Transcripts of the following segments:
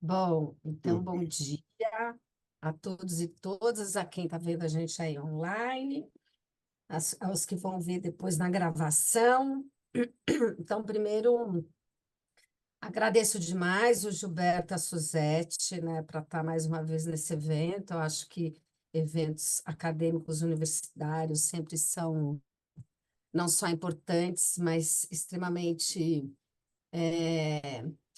Bom, então, bom dia a todos e todas, a quem está vendo a gente aí online, aos que vão ver depois na gravação. Então, primeiro, agradeço demais o Gilberto e a Suzete, né, para estar mais uma vez nesse evento. Eu acho que eventos acadêmicos universitários sempre são não só importantes, mas extremamente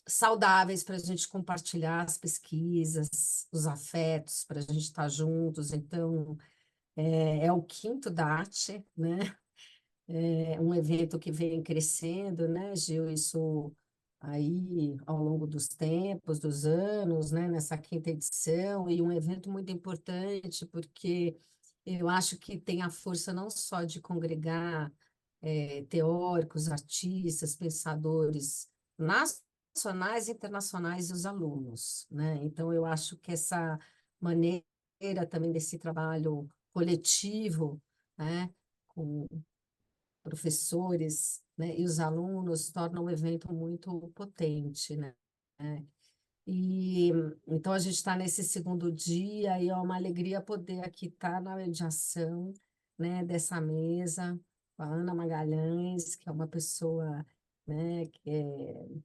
saudáveis para a gente compartilhar as pesquisas, os afetos, para a gente estar juntos. Então, é o quinto DAT, né? É um evento que vem crescendo, né, Gil? Isso aí ao longo dos tempos, dos anos, né, nessa quinta edição, e um evento muito importante, porque eu acho que tem a força não só de congregar teóricos, artistas, pensadores nacionais e internacionais e os alunos, né? Então, eu acho que essa maneira também desse trabalho coletivo, né, com professores, né, e os alunos torna o evento muito potente, né? E então a gente está nesse segundo dia e é uma alegria poder aqui estar na mediação, né, dessa mesa com a Ana Magalhães, que é uma pessoa, né, que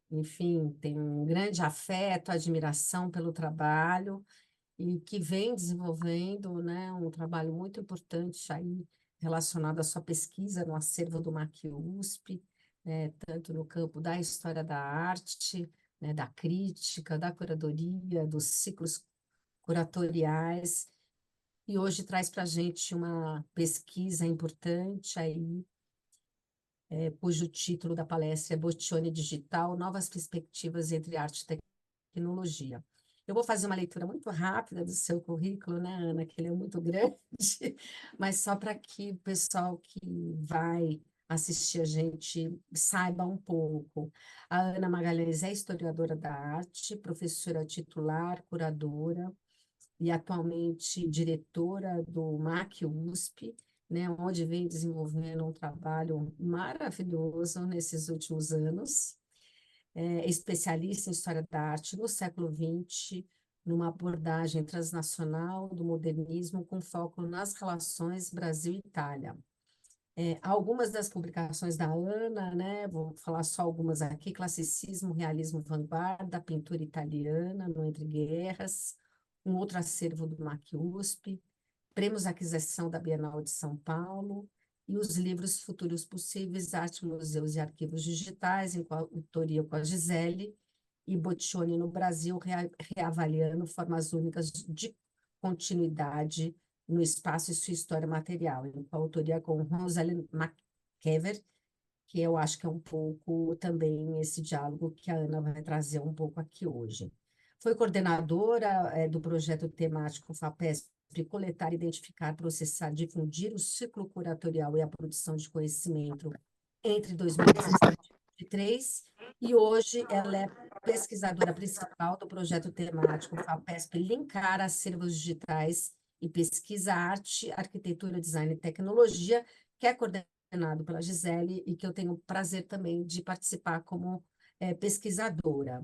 enfim, tem um grande afeto, admiração pelo trabalho e que vem desenvolvendo, né, um trabalho muito importante aí relacionado à sua pesquisa no acervo do MAC-USP, tanto no campo da história da arte, né, da crítica, da curadoria, dos ciclos curatoriais, e hoje traz para a gente uma pesquisa importante aí, cujo título da palestra é Boccioni Digital, Novas Perspectivas entre Arte e Tecnologia. Eu vou fazer uma leitura muito rápida do seu currículo, né, Ana, que ele é muito grande, mas só para que o pessoal que vai assistir a gente saiba um pouco. A Ana Magalhães é historiadora da arte, professora titular, curadora e atualmente diretora do MAC-USP, né, onde vem desenvolvendo um trabalho maravilhoso nesses últimos anos, especialista em história da arte no século XX, numa abordagem transnacional do modernismo com foco nas relações Brasil-Itália. Algumas das publicações da Ana, né, vou falar só algumas aqui: Classicismo, Realismo, Vanguarda, Pintura Italiana no Entre Guerras, um outro acervo do MAC-USP, Prêmios Aquisição da Bienal de São Paulo, e os livros Futuros Possíveis, Arte, Museus e Arquivos Digitais, em autoria com a Gisele, e Boccioni no Brasil, reavaliando formas únicas de continuidade no espaço e sua história material, em autoria com Rosalie McKeever, que eu acho que é um pouco também esse diálogo que a Ana vai trazer um pouco aqui hoje. Foi coordenadora do projeto temático FAPESP, coletar, identificar, processar, difundir o ciclo curatorial e a produção de conhecimento entre 2017 e 2023, e hoje ela é pesquisadora principal do projeto temático FAPESP Linkar Acervos Digitais e Pesquisa Arte, Arquitetura, Design e Tecnologia, que é coordenado pela Gisele e que eu tenho o prazer também de participar como pesquisadora.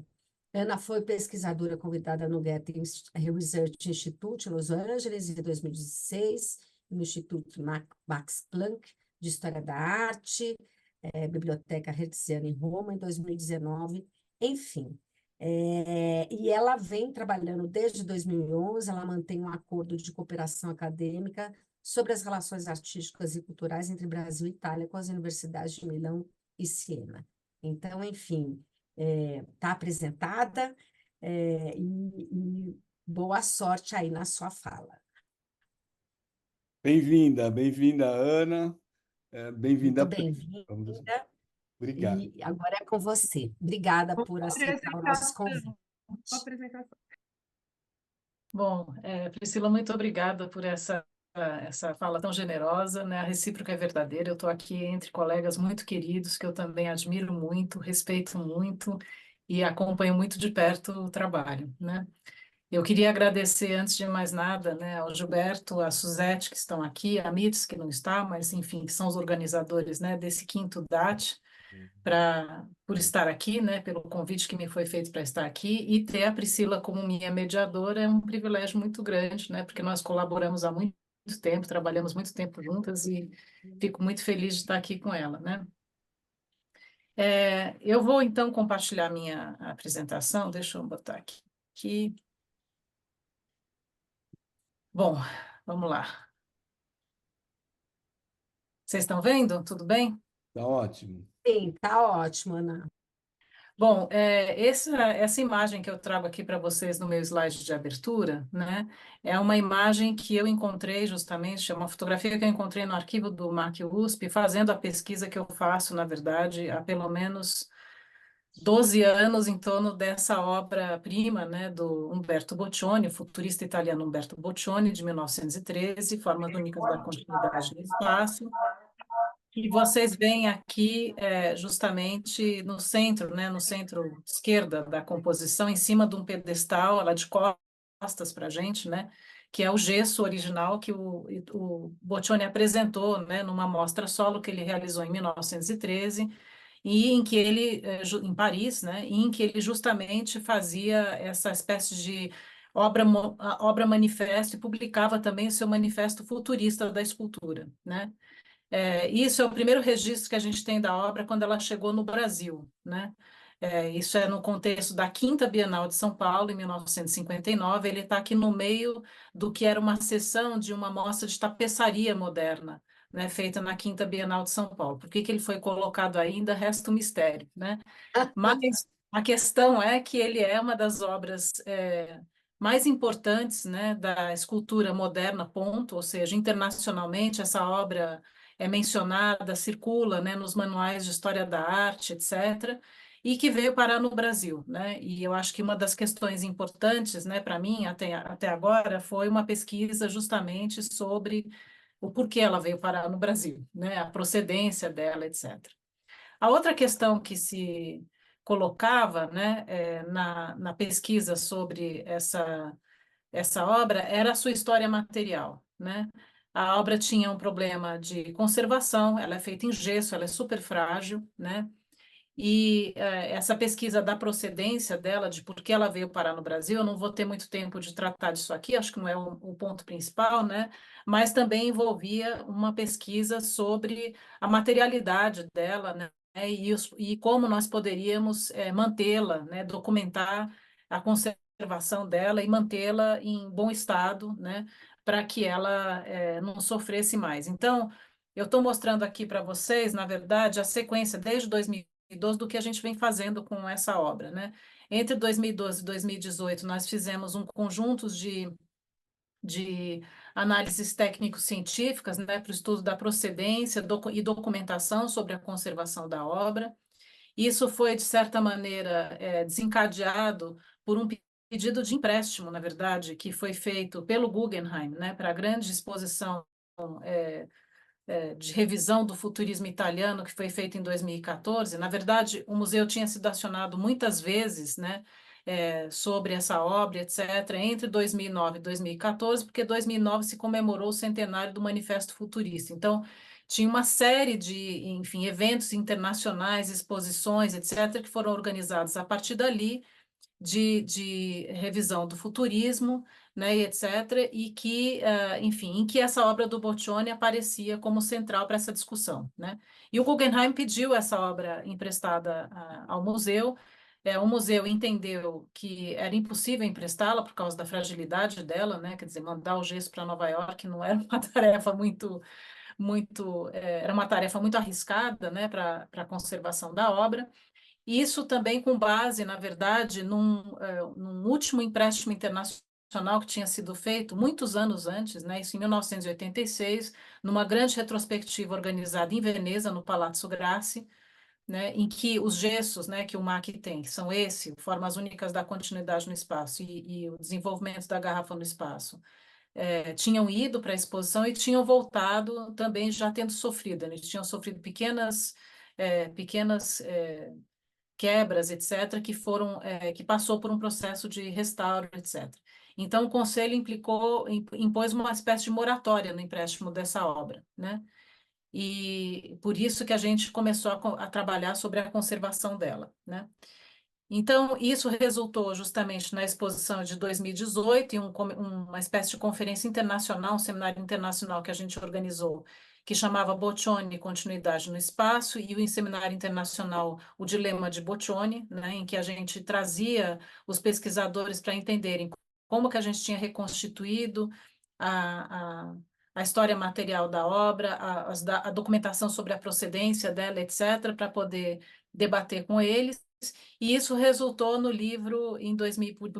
Ana foi pesquisadora convidada no Getty Research Institute, em Los Angeles, em 2016, no Instituto Max Planck de História da Arte, Biblioteca Hertziana em Roma, em 2019, enfim. E ela vem trabalhando desde 2011, ela mantém um acordo de cooperação acadêmica sobre as relações artísticas e culturais entre Brasil e Itália com as universidades de Milão e Siena. Então, enfim, está apresentada, e boa sorte aí na sua fala. Bem-vinda, Ana. Muito Bem-vinda, bem-vinda, Obrigado. e agora é com você. Obrigada por aceitar o nosso convite. Apresentação. Bom, Priscila, muito obrigada por essa fala tão generosa, né? A recíproca é verdadeira. Eu estou aqui entre colegas muito queridos, que eu também admiro muito, respeito muito e acompanho muito de perto o trabalho, né? Eu queria agradecer, antes de mais nada, né, ao Gilberto, à Suzete, que estão aqui, a Mits, que não está, mas, enfim, que são os organizadores, né, desse quinto DAT, por estar aqui, né, pelo convite que me foi feito para estar aqui, e ter a Priscila como minha mediadora é um privilégio muito grande, né, porque nós colaboramos há muito tempo, trabalhamos muito tempo juntas e fico muito feliz de estar aqui com ela, né. Eu vou, então, compartilhar minha apresentação, deixa eu botar aqui. Bom, vamos lá. Vocês estão vendo? Tudo bem? Tá ótimo. Sim, tá ótimo, Ana. Bom, essa imagem que eu trago aqui para vocês no meu slide de abertura, né, é uma imagem que eu encontrei justamente, é uma fotografia que eu encontrei no arquivo do MAC USP, fazendo a pesquisa que eu faço, na verdade, há pelo menos 12 anos em torno dessa obra-prima, né, do Umberto Boccioni, o futurista italiano Umberto Boccioni, de 1913, Formas Únicas da Continuidade no Espaço. E vocês veem aqui justamente no centro, né, no centro esquerda da composição, em cima de um pedestal, ela de costas para a gente, né, que é o gesso original que o Boccioni apresentou, né, numa mostra solo que ele realizou em 1913, e em que ele, em Paris, né, e em que ele justamente fazia essa espécie de obra manifesto e publicava também o seu manifesto futurista da escultura, né? Isso é o primeiro registro que a gente tem da obra quando ela chegou no Brasil, né? Isso é no contexto da Quinta Bienal de São Paulo, em 1959. Ele está aqui no meio do que era uma sessão de uma mostra de tapeçaria moderna, né, feita na Quinta Bienal de São Paulo. Por que que ele foi colocado ainda resta um mistério, né? Mas a questão é que ele é uma das obras mais importantes, né, da escultura moderna, ponto, ou seja, internacionalmente essa obra é mencionada, circula, né, nos manuais de história da arte, etc., e que veio parar no Brasil, né? E eu acho que uma das questões importantes, né, para mim, até agora, foi uma pesquisa justamente sobre o porquê ela veio parar no Brasil, né? A procedência dela, etc. A outra questão que se colocava, né, na pesquisa sobre essa obra era a sua história material, né? A obra tinha um problema de conservação, ela é feita em gesso, ela é super frágil, né? E essa pesquisa da procedência dela, de por que ela veio parar no Brasil, eu não vou ter muito tempo de tratar disso aqui, acho que não é o ponto principal, né? Mas também envolvia uma pesquisa sobre a materialidade dela, né? E como nós poderíamos mantê-la, né? Documentar a conservação dela e mantê-la em bom estado, né? Para que ela não sofresse mais. Então, eu estou mostrando aqui para vocês, na verdade, a sequência desde 2012 do que a gente vem fazendo com essa obra, né? Entre 2012 e 2018, nós fizemos um conjunto de análises técnico-científicas, né, para o estudo da procedência e documentação sobre a conservação da obra. Isso foi, de certa maneira, desencadeado por um pedido de empréstimo, na verdade, que foi feito pelo Guggenheim, né, para a grande exposição de revisão do futurismo italiano, que foi feito em 2014. Na verdade, o museu tinha sido acionado muitas vezes, né, sobre essa obra, etc., entre 2009 e 2014, porque 2009 se comemorou o centenário do Manifesto Futurista. Então, tinha uma série de, enfim, eventos internacionais, exposições, etc., que foram organizados a partir dali, de revisão do futurismo, né, e etc., e que, enfim, em que essa obra do Boccioni aparecia como central para essa discussão, né? E o Guggenheim pediu essa obra emprestada ao museu. O museu entendeu que era impossível emprestá-la por causa da fragilidade dela, né? Quer dizer, mandar o gesso para Nova York não era uma tarefa era uma tarefa muito arriscada, né, para a conservação da obra. Isso também com base, na verdade, num último empréstimo internacional que tinha sido feito muitos anos antes, né, isso em 1986, numa grande retrospectiva organizada em Veneza, no Palazzo Grassi, né, em que os gessos, né, que o MAC tem, que são Formas Únicas da Continuidade no Espaço e o desenvolvimento da garrafa no espaço, tinham ido para a exposição e tinham voltado também já tendo sofrido. Eles tinham sofrido pequenas quebras, etc., que passou por um processo de restauro, etc. Então, o Conselho impôs uma espécie de moratória no empréstimo dessa obra, né? e por isso que a gente começou a trabalhar sobre a conservação dela, né? Então, isso resultou justamente na exposição de 2018, uma espécie de conferência internacional, um seminário internacional que a gente organizou, que chamava Boccioni, Continuidade no Espaço, e o seminário internacional O Dilema de Boccioni, né, em que a gente trazia os pesquisadores para entenderem como que a gente tinha reconstituído a, a, a história material da obra, a documentação sobre a procedência dela, etc., para poder debater com eles. E isso resultou no livro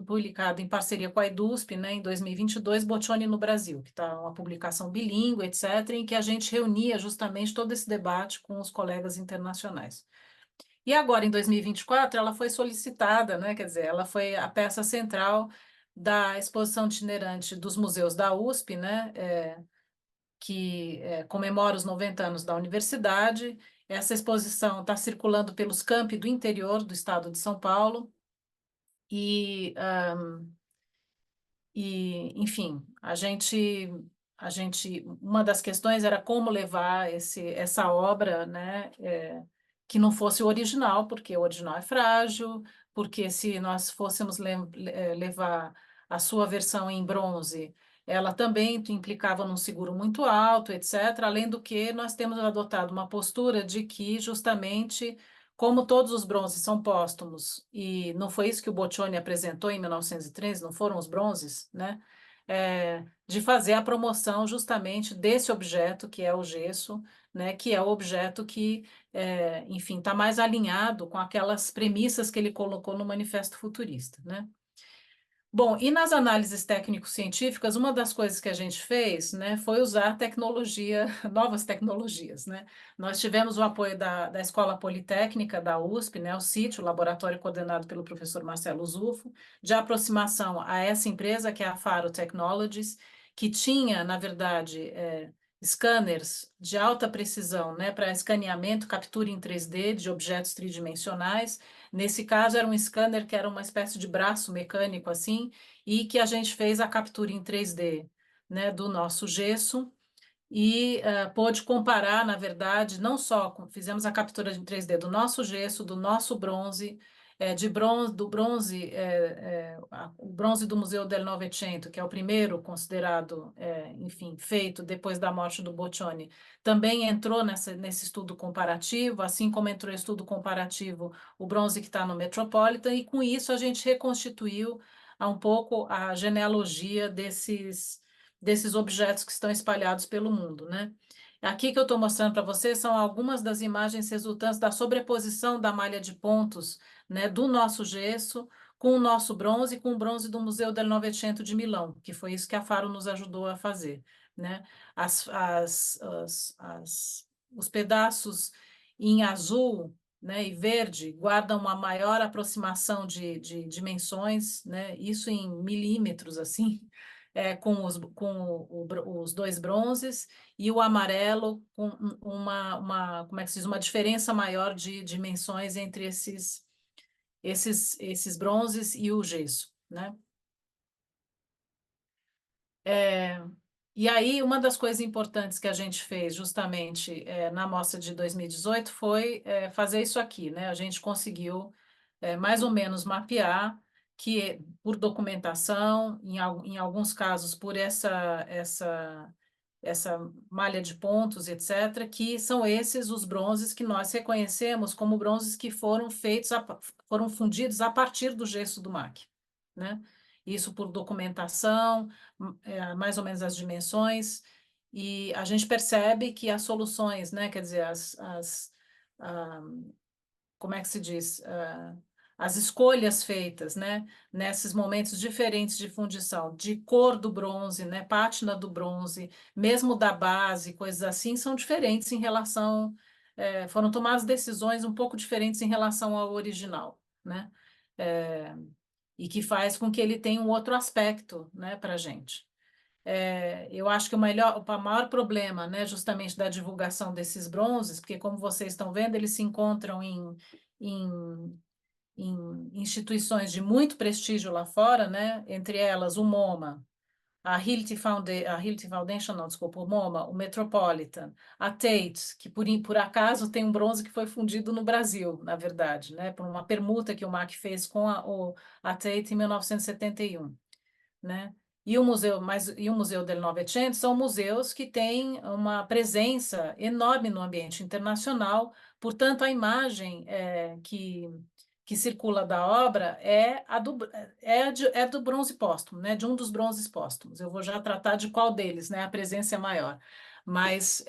publicado em parceria com a EDUSP, né, em 2022, Boccioni no Brasil, que está uma publicação bilíngue, etc., em que a gente reunia justamente todo esse debate com os colegas internacionais. E agora, em 2024, ela foi solicitada, né, quer dizer, ela foi a peça central da exposição itinerante dos museus da USP, né, que comemora os 90 anos da universidade. Essa exposição está circulando pelos campi do interior do estado de São Paulo e, enfim, uma das questões era como levar essa obra, né, que não fosse o original, porque o original é frágil, porque se nós fôssemos levar a sua versão em bronze, ela também implicava num seguro muito alto, etc. Além do que, nós temos adotado uma postura de que, justamente, como todos os bronzes são póstumos, e não foi isso que o Boccioni apresentou em 1913, não foram os bronzes, né? De fazer a promoção justamente desse objeto, que é o gesso, né? Que é o objeto que, enfim, está mais alinhado com aquelas premissas que ele colocou no Manifesto Futurista, né? Bom, e nas análises técnico-científicas, uma das coisas que a gente fez, né, foi usar tecnologia, novas tecnologias, né? Nós tivemos o apoio da Escola Politécnica da USP, né, o CIT, o laboratório coordenado pelo professor Marcelo Zufo, de aproximação a essa empresa, que é a Faro Technologies, que tinha, na verdade, scanners de alta precisão, né, para escaneamento, captura em 3D de objetos tridimensionais. Nesse caso, era um scanner que era uma espécie de braço mecânico, assim, e que a gente fez a captura em 3D, né, do nosso gesso, e pôde comparar, na verdade, não só fizemos a captura em 3D do nosso gesso, do nosso bronze, do bronze, o bronze do Museu del Novecento, que é o primeiro considerado, enfim, feito depois da morte do Boccioni, também entrou nesse estudo comparativo, assim como entrou em estudo comparativo o bronze que está no Metropolitan, e com isso a gente reconstituiu um pouco a genealogia desses objetos que estão espalhados pelo mundo, né? Aqui que eu estou mostrando para vocês são algumas das imagens resultantes da sobreposição da malha de pontos, né, do nosso gesso com o nosso bronze, com o bronze do Museu del Novecento de Milão, que foi isso que a Faro nos ajudou a fazer, né? Os pedaços em azul, né, e verde guardam uma maior aproximação de dimensões, né? Isso em milímetros, assim, os dois bronzes, e o amarelo com como é que se diz, uma diferença maior de dimensões entre esses bronzes e o gesso, né? E aí, uma das coisas importantes que a gente fez justamente na mostra de 2018 foi fazer isso aqui, né? A gente conseguiu mais ou menos mapear que por documentação, em alguns casos por essa malha de pontos, etc., que são esses os bronzes que nós reconhecemos como bronzes que foram foram fundidos a partir do gesso do MAC, né? Isso por documentação, mais ou menos as dimensões, e a gente percebe que as soluções, né, quer dizer, ah, como é que se diz? As escolhas feitas, né, nesses momentos diferentes de fundição, de cor do bronze, né, pátina do bronze, mesmo da base, coisas assim, são diferentes em relação, foram tomadas decisões um pouco diferentes em relação ao original, né, e que faz com que ele tenha um outro aspecto, né, para a gente. Eu acho que o maior problema, né, justamente da divulgação desses bronzes, porque como vocês estão vendo, eles se encontram em instituições de muito prestígio lá fora, né? Entre elas o MoMA, a Hilti Foundation, não, desculpa, o MoMA, o Metropolitan, a Tate, que por acaso tem um bronze que foi fundido no Brasil, na verdade, né, por uma permuta que o MAC fez com a Tate em 1971, né? E o Museu del Novecento são museus que têm uma presença enorme no ambiente internacional, portanto, a imagem que circula da obra é do bronze póstumo, né? De um dos bronzes póstumos. Eu vou já tratar de qual deles, né? A presença é maior. Mas,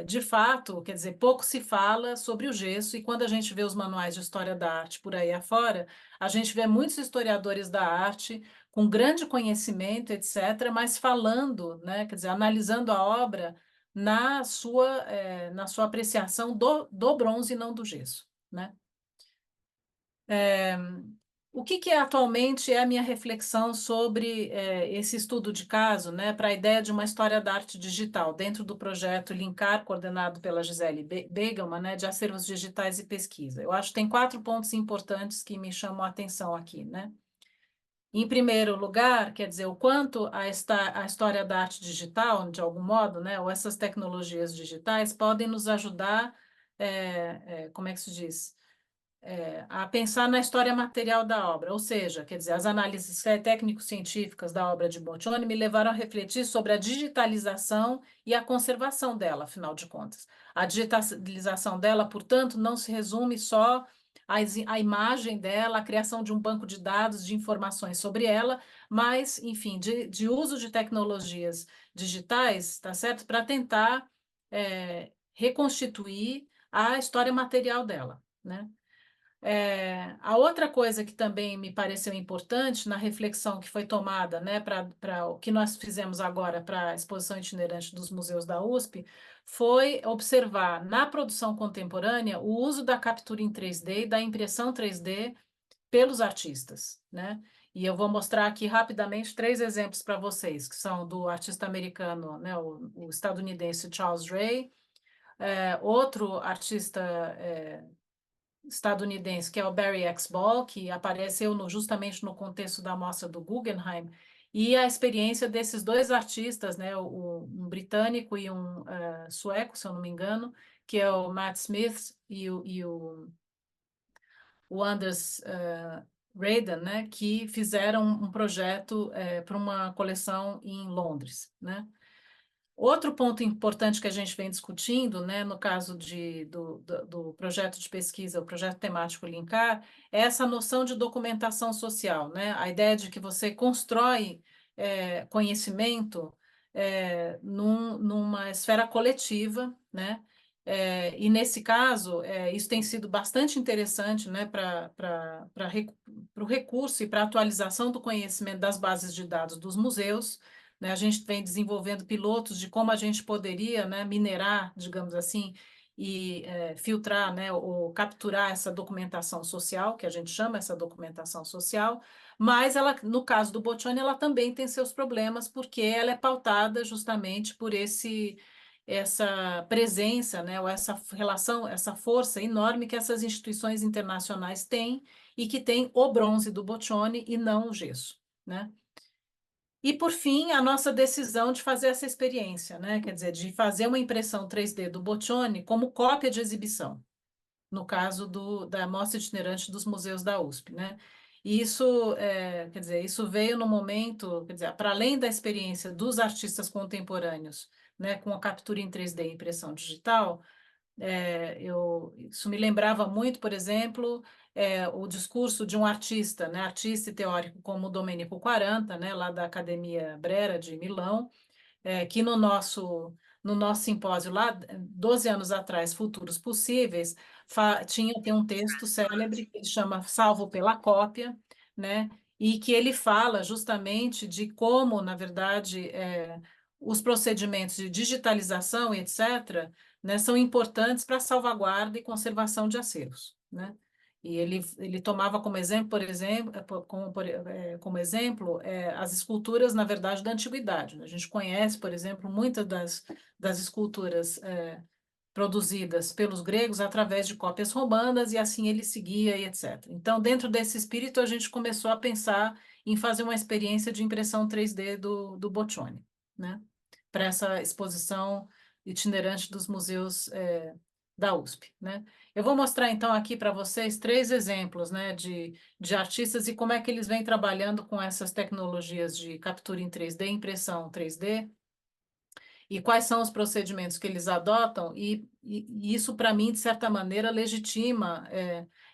de fato, quer dizer, pouco se fala sobre o gesso, e quando a gente vê os manuais de história da arte por aí afora, a gente vê muitos historiadores da arte com grande conhecimento, etc., mas falando, né? Quer dizer, analisando a obra na sua apreciação do bronze e não do gesso, né? O que atualmente é a minha reflexão sobre esse estudo de caso, né, para a ideia de uma história da arte digital, dentro do projeto Linkar, coordenado pela Gisele Begelman, né, de acervos digitais e pesquisa? Eu acho que tem 4 pontos importantes que me chamam a atenção aqui, né? Em primeiro lugar, quer dizer, o quanto a história da arte digital, de algum modo, né, ou essas tecnologias digitais podem nos ajudar, como é que se diz? A pensar na história material da obra, ou seja, quer dizer, as análises técnico-científicas da obra de Boccioni me levaram a refletir sobre a digitalização e a conservação dela, afinal de contas. A digitalização dela, portanto, não se resume só à imagem dela, à criação de um banco de dados, de informações sobre ela, mas, enfim, de uso de tecnologias digitais, tá certo? Para tentar reconstituir a história material dela, né? A outra coisa que também me pareceu importante na reflexão que foi tomada, né, para o que nós fizemos agora para a exposição itinerante dos museus da USP, foi observar na produção contemporânea o uso da captura em 3D e da impressão 3D pelos artistas, né? E eu vou mostrar aqui rapidamente 3 exemplos para vocês, que são do artista americano, né, o estadunidense Charles Ray, outro artista estadunidense, que é o Barry X. Ball, que apareceu justamente no contexto da mostra do Guggenheim, e a experiência desses 2 artistas, né, um britânico e um sueco, se eu não me engano, que é o Matt Smith e o Anders Raden, né, que fizeram um projeto para uma coleção em Londres, né? Outro ponto importante que a gente vem discutindo, né, no caso do projeto de pesquisa, o projeto temático Linkar, é essa noção de documentação social, né? A ideia de que você constrói conhecimento numa esfera coletiva, né? E nesse caso, isso tem sido bastante interessante, né, para o recurso e para a atualização do conhecimento das bases de dados dos museus, né? A gente vem desenvolvendo pilotos de como a gente poderia, né, minerar, digamos assim, e filtrar, né, ou capturar essa documentação social, que a gente chama essa documentação social, mas ela, no caso do Boccioni, ela também tem seus problemas, porque ela é pautada justamente por essa presença, né, ou essa relação, essa força enorme que essas instituições internacionais têm e que tem o bronze do Boccioni e não o gesso, né? E, por fim, a nossa decisão de fazer essa experiência, né? Quer dizer, de fazer uma impressão 3D do Boccioni como cópia de exibição, no caso da mostra itinerante dos museus da USP, né? E isso, quer dizer, isso veio no momento, quer dizer, para além da experiência dos artistas contemporâneos, né, com a captura em 3D e impressão digital, isso me lembrava muito, por exemplo, o discurso de um artista, né, artista e teórico como Domenico Quaranta, né, lá da Academia Brera de Milão, que no nosso simpósio lá, 12 anos atrás, Futuros Possíveis, tem um texto célebre que ele chama Salvo pela Cópia, né, e que ele fala justamente de como, na verdade, os procedimentos de digitalização, etc., né, são importantes para a salvaguarda e conservação de acervos, né? E ele tomava como exemplo, as esculturas, na verdade, da antiguidade, né? A gente conhece, por exemplo, muitas das esculturas produzidas pelos gregos através de cópias romanas, e assim ele seguia e etc. Então, dentro desse espírito, a gente começou a pensar em fazer uma experiência de impressão 3D do Boccioni, né? Para essa exposição itinerante dos museus da USP, né? Eu vou mostrar, então, aqui para vocês 3 exemplos, né, de artistas e como é que eles vêm trabalhando com essas tecnologias de captura em 3D, impressão 3D, e quais são os procedimentos que eles adotam, e isso, para mim, de certa maneira, legitima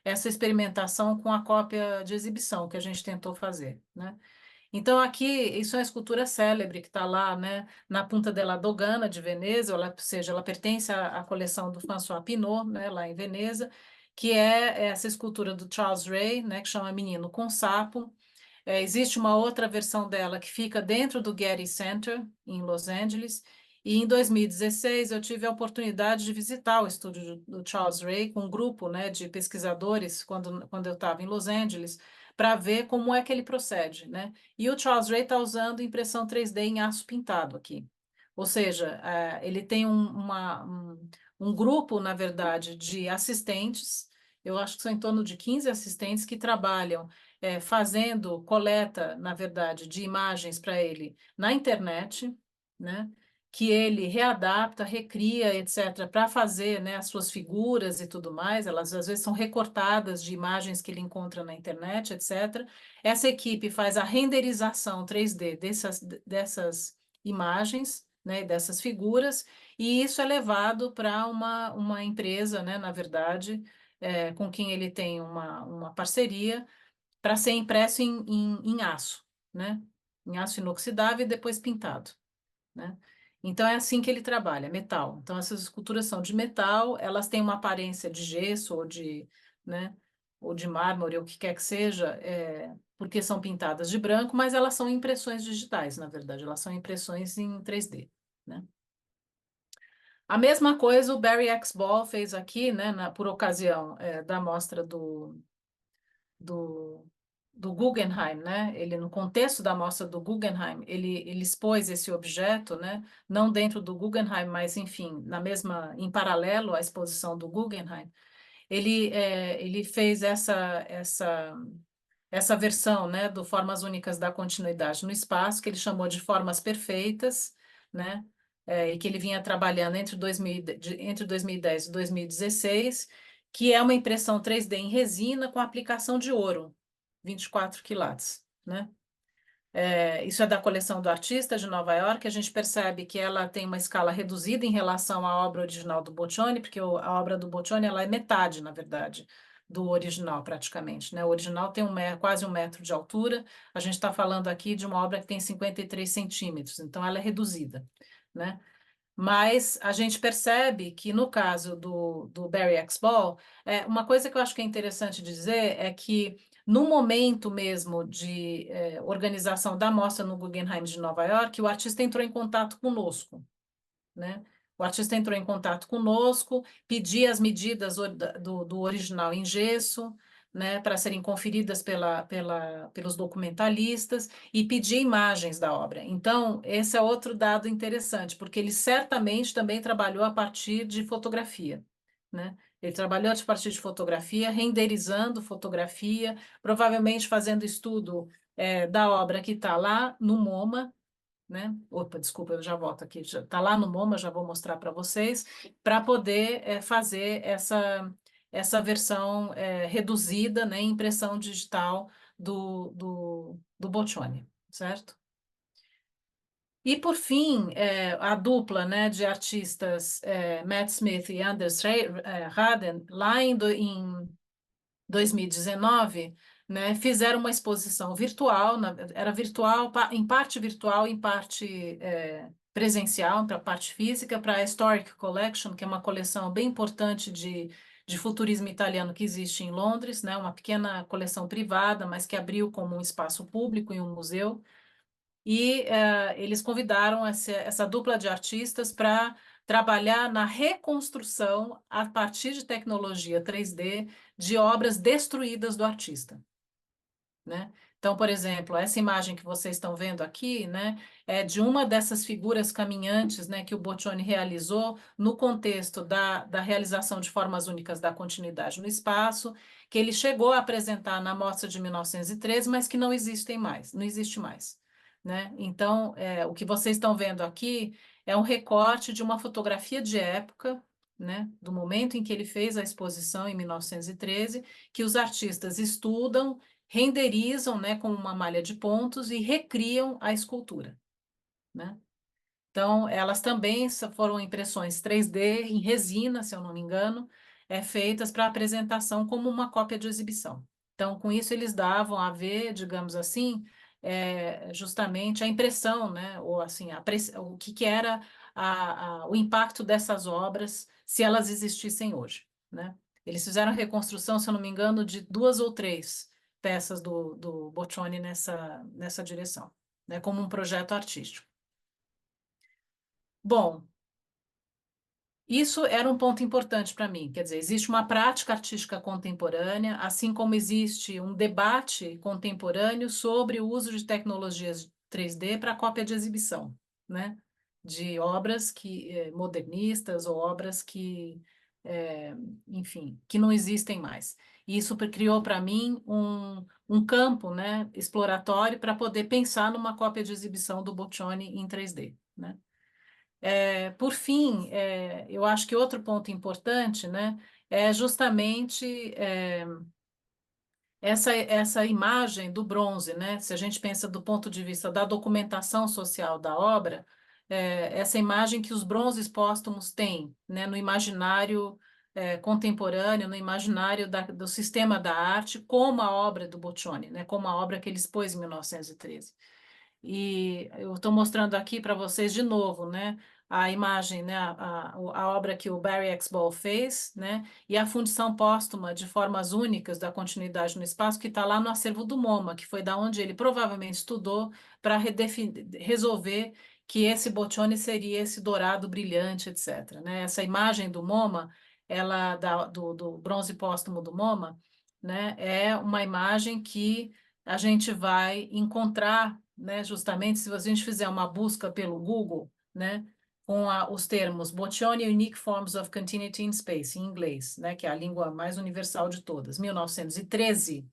essa experimentação com a cópia de exibição que a gente tentou fazer, né? Então, aqui, isso é uma escultura célebre que está lá, né, na Punta della Dogana, de Veneza, ou seja, ela pertence à coleção do François Pinault, né, lá em Veneza, que é essa escultura do Charles Ray, né, que chama Menino com Sapo. Existe uma outra versão dela que fica dentro do Getty Center, em Los Angeles, e em 2016 eu tive a oportunidade de visitar o estúdio do Charles Ray com um grupo, né, de pesquisadores, quando eu estava em Los Angeles, para ver como é que ele procede, né? E o Charles Ray está usando impressão 3D em aço pintado aqui. Ou seja, ele tem um grupo, na verdade, de assistentes, eu acho que são em torno de 15 assistentes que trabalham fazendo coleta, na verdade, de imagens para ele na internet, né? Que ele readapta, recria, etc., para fazer, né, as suas figuras e tudo mais. Elas às vezes são recortadas de imagens que ele encontra na internet, etc. Essa equipe faz a renderização 3D dessas imagens, né, dessas figuras, e isso é levado para uma empresa, né, na verdade, com quem ele tem uma parceria, para ser impresso em aço, né? Em aço inoxidável e depois pintado, né? Então, é assim que ele trabalha, metal. Então, essas esculturas são de metal, elas têm uma aparência de gesso né, ou de mármore, ou o que quer que seja, porque são pintadas de branco, mas elas são impressões digitais, na verdade, elas são impressões em 3D, né? A mesma coisa o Barry X. Ball fez aqui, né, por ocasião da mostra do Guggenheim, né? Ele, no contexto da mostra do Guggenheim, ele expôs esse objeto, né? Não dentro do Guggenheim, mas, enfim, em paralelo à exposição do Guggenheim. Ele fez essa versão, né, do Formas Únicas da Continuidade no Espaço, que ele chamou de Formas Perfeitas, né? E que ele vinha trabalhando entre 2010 e 2016, que é uma impressão 3D em resina com aplicação de ouro, 24 quilates, né? Isso é da coleção do artista de Nova York. A gente percebe que ela tem uma escala reduzida em relação à obra original do Boccioni, porque a obra do Boccioni ela é metade, na verdade, do original, praticamente, né? O original tem quase 1 metro de altura. A gente está falando aqui de uma obra que tem 53 centímetros, então ela é reduzida, né? Mas a gente percebe que, no caso do Barry X. Ball, uma coisa que eu acho que é interessante dizer é que, no momento mesmo de organização da mostra no Guggenheim de Nova York, o artista entrou em contato conosco, né? O artista entrou em contato conosco, pedia as medidas do original em gesso, né, para serem conferidas pelos documentalistas, e pedir imagens da obra. Então, esse é outro dado interessante, porque ele certamente também trabalhou a partir de fotografia, né? Ele trabalhou a partir de fotografia, renderizando fotografia, provavelmente fazendo estudo da obra que está lá no MoMA, né? Opa, desculpa, eu já volto aqui. Está lá no MoMA, já vou mostrar para vocês, para poder fazer essa versão reduzida, né, em impressão digital do Boccioni, certo? E, por fim, a dupla, né, de artistas Matt Smith e Anders Raden, lá em 2019, né, fizeram uma exposição virtual, era virtual, em parte virtual, em parte presencial, para a parte física, para a Historic Collection, que é uma coleção bem importante de futurismo italiano que existe em Londres, né, uma pequena coleção privada, mas que abriu como um espaço público em um museu. E eles convidaram essa dupla de artistas para trabalhar na reconstrução, a partir de tecnologia 3D, de obras destruídas do artista, né? Então, por exemplo, essa imagem que vocês estão vendo aqui, né, é de uma dessas figuras caminhantes, né, que o Boccioni realizou no contexto da realização de formas únicas da continuidade no espaço, que ele chegou a apresentar na mostra de 1913, mas que não existem mais, não existe mais, né? Então, o que vocês estão vendo aqui é um recorte de uma fotografia de época, né, do momento em que ele fez a exposição, em 1913, que os artistas estudam, renderizam, né, com uma malha de pontos e recriam a escultura, né? Então, elas também foram impressões 3D em resina, se eu não me engano, feitas para apresentação como uma cópia de exibição. Então, com isso, eles davam a ver, digamos assim, justamente a impressão, né, ou assim, o que era o impacto dessas obras se elas existissem hoje, né? Eles fizeram a reconstrução, se eu não me engano, de 2 ou 3 peças do Boccioni nessa direção, né, como um projeto artístico. Bom, isso era um ponto importante para mim. Quer dizer, existe uma prática artística contemporânea, assim como existe um debate contemporâneo sobre o uso de tecnologias 3D para cópia de exibição, né? De obras modernistas ou obras enfim, que não existem mais. E isso criou para mim um campo, né, exploratório para poder pensar numa cópia de exibição do Boccioni em 3D, né? Por fim, eu acho que outro ponto importante, né, é justamente essa imagem do bronze, né? Se a gente pensa do ponto de vista da documentação social da obra, essa imagem que os bronzes póstumos têm, né, no imaginário contemporâneo, no imaginário do sistema da arte, como a obra do Boccioni, né, como a obra que ele expôs em 1913. E eu estou mostrando aqui para vocês de novo, né, a imagem, né, a obra que o Barry Exball fez, né, e a fundição póstuma de formas únicas da continuidade no espaço, que está lá no acervo do MoMA, que foi da onde ele provavelmente estudou para resolver que esse Boccioni seria esse dourado brilhante, etc., né? Essa imagem do MoMA, do bronze póstumo do MoMA, né, é uma imagem que a gente vai encontrar, né, justamente se a gente fizer uma busca pelo Google, né, com os termos Boccioni Unique Forms of Continuity in Space, em inglês, né, que é a língua mais universal de todas, 1913,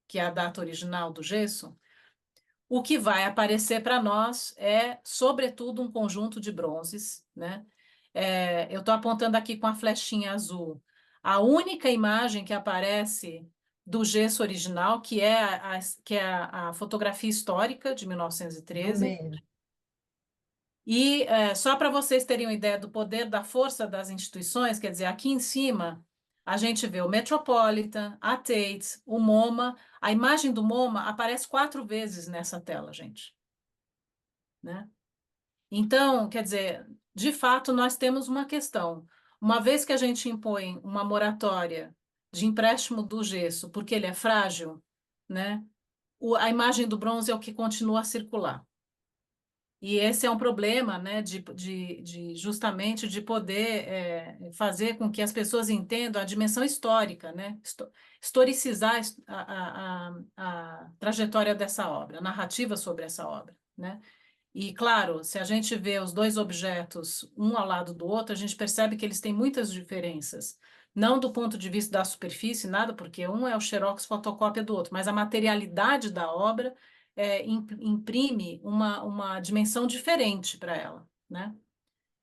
que é a data original do gesso, o que vai aparecer para nós é, sobretudo, um conjunto de bronzes, né? Eu estou apontando aqui com a flechinha azul a única imagem que aparece do gesso original, que é a fotografia histórica de No 1913. meio. E só para vocês terem uma ideia do poder, da força das instituições, quer dizer, aqui em cima a gente vê o Metropolitan, a Tate, o MoMA. A imagem do MoMA aparece 4 vezes nessa tela, gente, né? Então, quer dizer, de fato, nós temos uma questão. Uma vez que a gente impõe uma moratória de empréstimo do gesso, porque ele é frágil, né? A imagem do bronze é o que continua a circular. E esse é um problema, né, justamente de poder fazer com que as pessoas entendam a dimensão histórica, né, historicizar a trajetória dessa obra, a narrativa sobre essa obra, né? E, claro, se a gente vê os dois objetos um ao lado do outro, a gente percebe que eles têm muitas diferenças. Não do ponto de vista da superfície, nada, porque um é o xerox fotocópia do outro, mas a materialidade da obra imprime uma dimensão diferente para ela, né?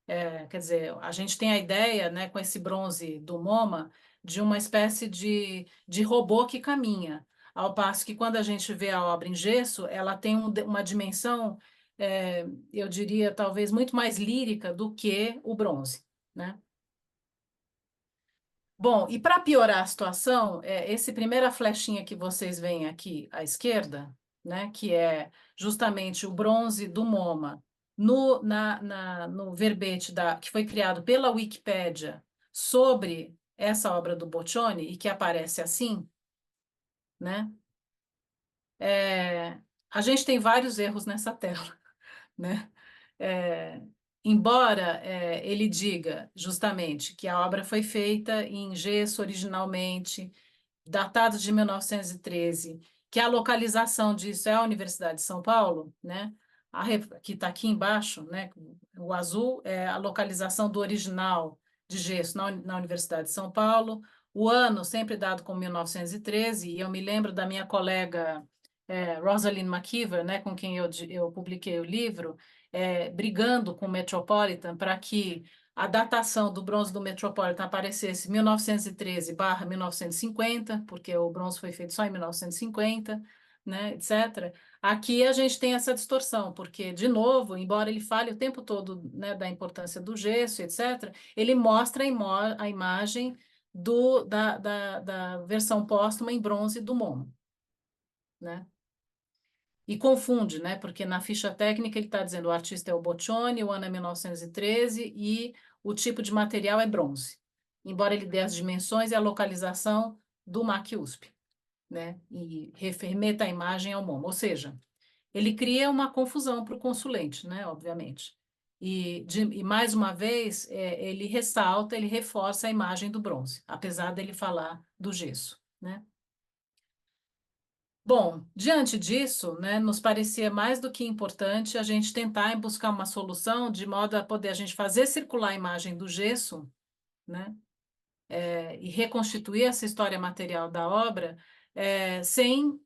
Quer dizer, a gente tem a ideia, né, com esse bronze do MoMA, de uma espécie de robô que caminha, ao passo que quando a gente vê a obra em gesso, ela tem uma dimensão, eu diria, talvez muito mais lírica do que o bronze, né? Bom, e para piorar a situação, esse primeira flechinha que vocês veem aqui à esquerda, né, que é justamente o bronze do MoMA, no verbete que foi criado pela Wikipédia sobre essa obra do Boccioni e que aparece assim, né? A gente tem vários erros nessa tela, né? Embora ele diga justamente que a obra foi feita em gesso originalmente, datado de 1913, que a localização disso é a Universidade de São Paulo, né? Que está aqui embaixo, né? O azul é a localização do original de gesso na Universidade de São Paulo. O ano sempre dado como 1913, e eu me lembro da minha colega Rosalind McKeever, né, com quem eu publiquei o livro, brigando com o Metropolitan para que a datação do bronze do Metropolitan aparecesse 1913/1950, porque o bronze foi feito só em 1950, né, etc. Aqui a gente tem essa distorção, porque, de novo, embora ele fale o tempo todo, né, da importância do gesso, etc., ele mostra a imagem da versão póstuma em bronze do MoMA, né? E confunde, né? Porque na ficha técnica ele está dizendo o artista é o Boccioni, o ano é 1913 e o tipo de material é bronze, embora ele dê as dimensões e a localização do MAC USP, né? E remeta a imagem ao MoMA, ou seja, ele cria uma confusão para o consulente, né? Obviamente. E mais uma vez, ele ressalta, ele reforça a imagem do bronze, apesar dele falar do gesso, né? Bom, diante disso, né, nos parecia mais do que importante a gente tentar buscar uma solução de modo a poder a gente fazer circular a imagem do gesso, né, e reconstituir essa história material da obra sem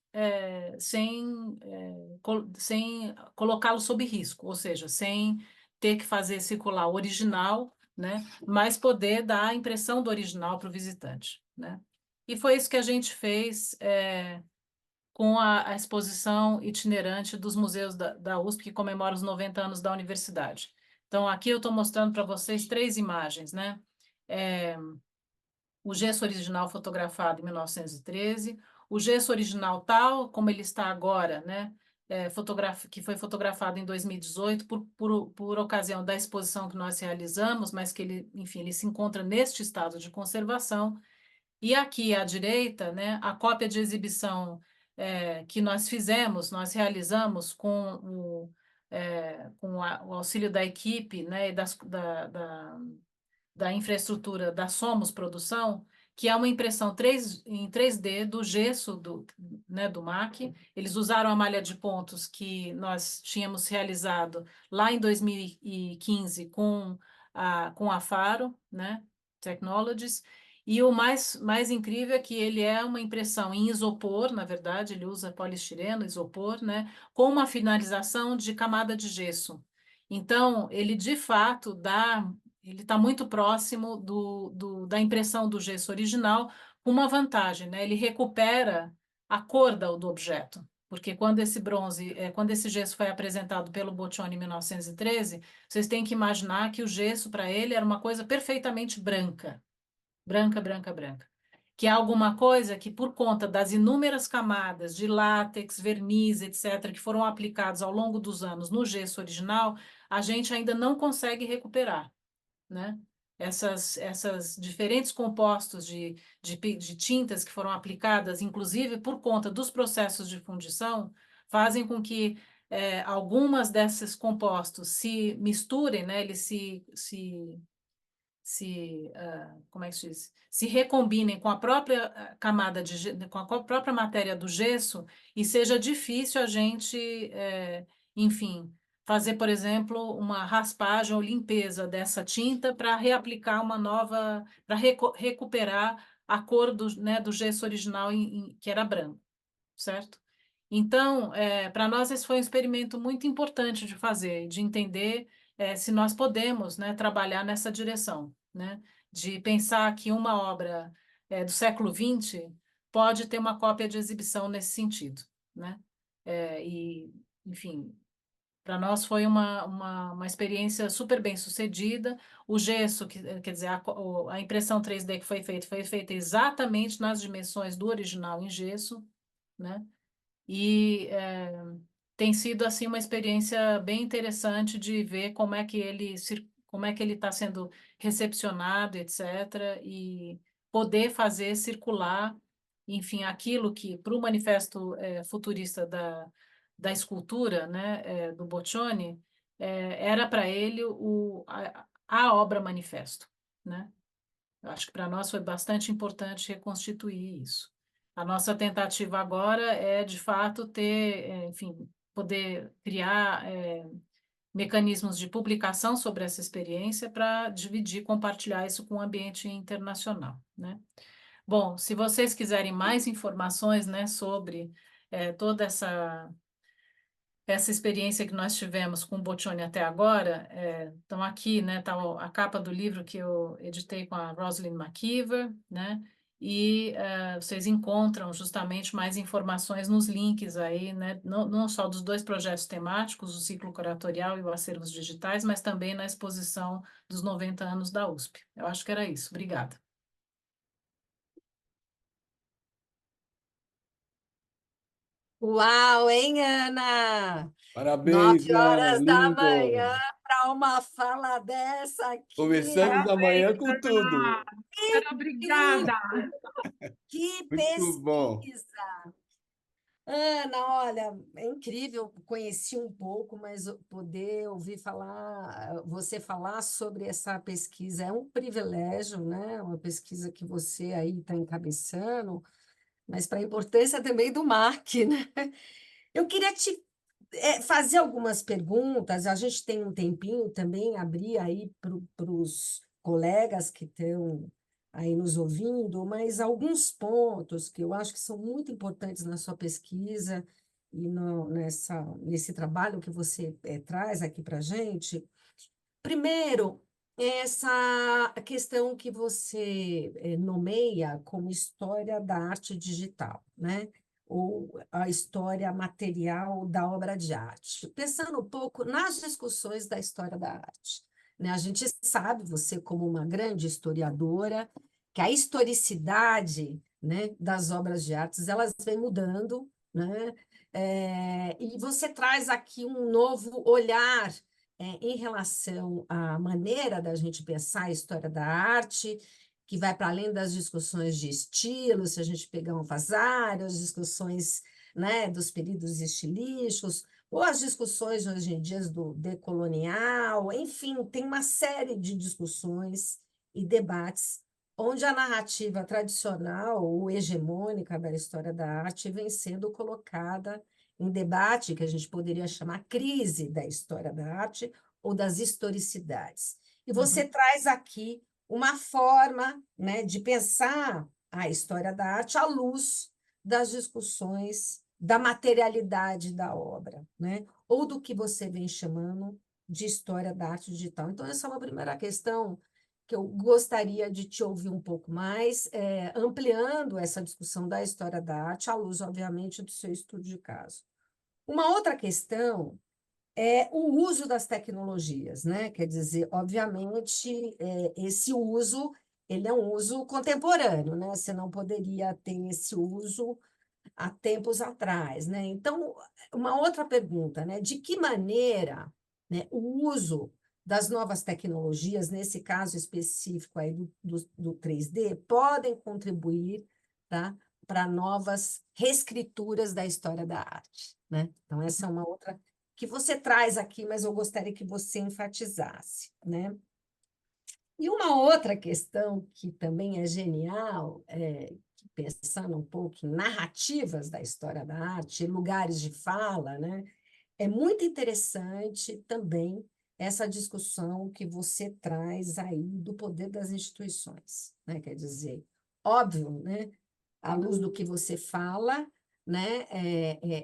colocá-lo sob risco, ou seja, sem ter que fazer circular o original, né, mas poder dar a impressão do original para o visitante, né. E foi isso que a gente fez com a exposição itinerante dos museus da USP, que comemora os 90 anos da universidade. Então, aqui eu estou mostrando para vocês 3 imagens, né? O gesso original fotografado em 1913, o gesso original tal como ele está agora, né? Que foi fotografado em 2018 por ocasião da exposição que nós realizamos, mas que ele, enfim, ele se encontra neste estado de conservação. E aqui à direita, né, a cópia de exibição que nós fizemos, nós realizamos com o auxílio da equipe, né, e da infraestrutura da Somos Produção, que é uma impressão em 3D do gesso né, do MAC. Eles usaram a malha de pontos que nós tínhamos realizado lá em 2015 com a Faro, né, Technologies. E o mais incrível é que ele é uma impressão em isopor, na verdade, ele usa polistireno, isopor, né, com uma finalização de camada de gesso. Então, ele de fato ele está muito próximo da impressão do gesso original, com uma vantagem, né? Ele recupera a cor do objeto, porque quando esse gesso foi apresentado pelo Boccioni em 1913, vocês têm que imaginar que o gesso para ele era uma coisa perfeitamente branca, branca, branca, branca. Que é alguma coisa que, por conta das inúmeras camadas de látex, verniz, etc., que foram aplicados ao longo dos anos no gesso original, a gente ainda não consegue recuperar, né? Essas diferentes compostos de tintas que foram aplicadas, inclusive por conta dos processos de fundição, fazem com que algumas desses compostos se misturem, né? Eles como é que se diz? Se recombinem com a própria com a própria matéria do gesso e seja difícil a gente, enfim, fazer, por exemplo, uma raspagem ou limpeza dessa tinta para reaplicar uma nova, para recuperar a cor né, do gesso original que era branco, certo? Então, para nós esse foi um experimento muito importante de fazer, de entender se nós podemos, né, trabalhar nessa direção, né, de pensar que uma obra do século XX pode ter uma cópia de exibição nesse sentido, né? Enfim, para nós foi uma experiência super bem sucedida. O gesso, quer dizer, a impressão 3D que foi feita exatamente nas dimensões do original em gesso, né? E tem sido assim uma experiência bem interessante de ver como é que ele está sendo recepcionado, etc. E poder fazer circular, enfim, aquilo que para o manifesto futurista da escultura, né, do Boccioni, era para ele a obra manifesto, né? Eu acho que para nós foi bastante importante reconstituir isso. A nossa tentativa agora é, de fato, enfim, poder criar mecanismos de publicação sobre essa experiência para dividir, compartilhar isso com o ambiente internacional, né? Bom, se vocês quiserem mais informações, né, sobre toda essa experiência que nós tivemos com o Boccioni até agora, então aqui, né, tá a capa do livro que eu editei com a Rosalind McKeever, né, e vocês encontram justamente mais informações nos links aí, né, não só dos dois projetos temáticos, o ciclo curatorial e o acervos digitais, mas também na exposição dos 90 anos da USP. Eu acho que era isso. Obrigada. Uau, hein, Ana? Parabéns, Nove Ana, horas da manhã lindo! para uma fala dessa aqui. Começamos amanhã Parabéns, com Ana! tudo. Ana, obrigada! Que Muito bom. pesquisa! Ana, olha, é incrível, conheci um pouco, mas poder ouvir falar, você falar sobre essa pesquisa é um privilégio, né? Uma pesquisa que você aí está encabeçando, mas para a importância também do MAC, né? Eu queria te fazer algumas perguntas, a gente tem um tempinho também, abrir aí para os colegas que estão aí nos ouvindo, mas alguns pontos que eu acho que são muito importantes na sua pesquisa e nesse trabalho que você traz aqui para a gente. Primeiro, essa questão que você nomeia como história da arte digital, né? Ou a história material da obra de arte. Pensando um pouco nas discussões da história da arte, né? A gente sabe, você como uma grande historiadora, que a historicidade, né, das obras de artes, elas vem mudando, né? E você traz aqui um novo olhar em relação à maneira da gente pensar a história da arte, que vai para além das discussões de estilo, se a gente pegar um Vasari, as discussões, né, dos períodos estilísticos, ou as discussões hoje em dia do decolonial, enfim, tem uma série de discussões e debates onde a narrativa tradicional ou hegemônica da história da arte vem sendo colocada em debate, que a gente poderia chamar crise da história da arte ou das historicidades. E você traz aqui uma forma, né, de pensar a história da arte à luz das discussões da materialidade da obra, né, ou do que você vem chamando de história da arte digital. Então, essa é uma primeira questão que eu gostaria de te ouvir um pouco mais, ampliando essa discussão da história da arte, à luz, obviamente, do seu estudo de caso. Uma outra questão é o uso das tecnologias, né? Quer dizer, obviamente, esse uso ele é um uso contemporâneo, né? Você não poderia ter esse uso há tempos atrás, né? Então, uma outra pergunta, né? De que maneira, né, o uso das novas tecnologias, nesse caso específico aí do 3D, podem contribuir, tá, para novas reescrituras da história da arte, né? Então, essa é uma outra que você traz aqui, mas eu gostaria que você enfatizasse, né? E uma outra questão que também é genial, pensando um pouco em narrativas da história da arte, lugares de fala, né? É muito interessante também essa discussão que você traz aí do poder das instituições, né? Quer dizer, óbvio, né? À luz do que você fala, né?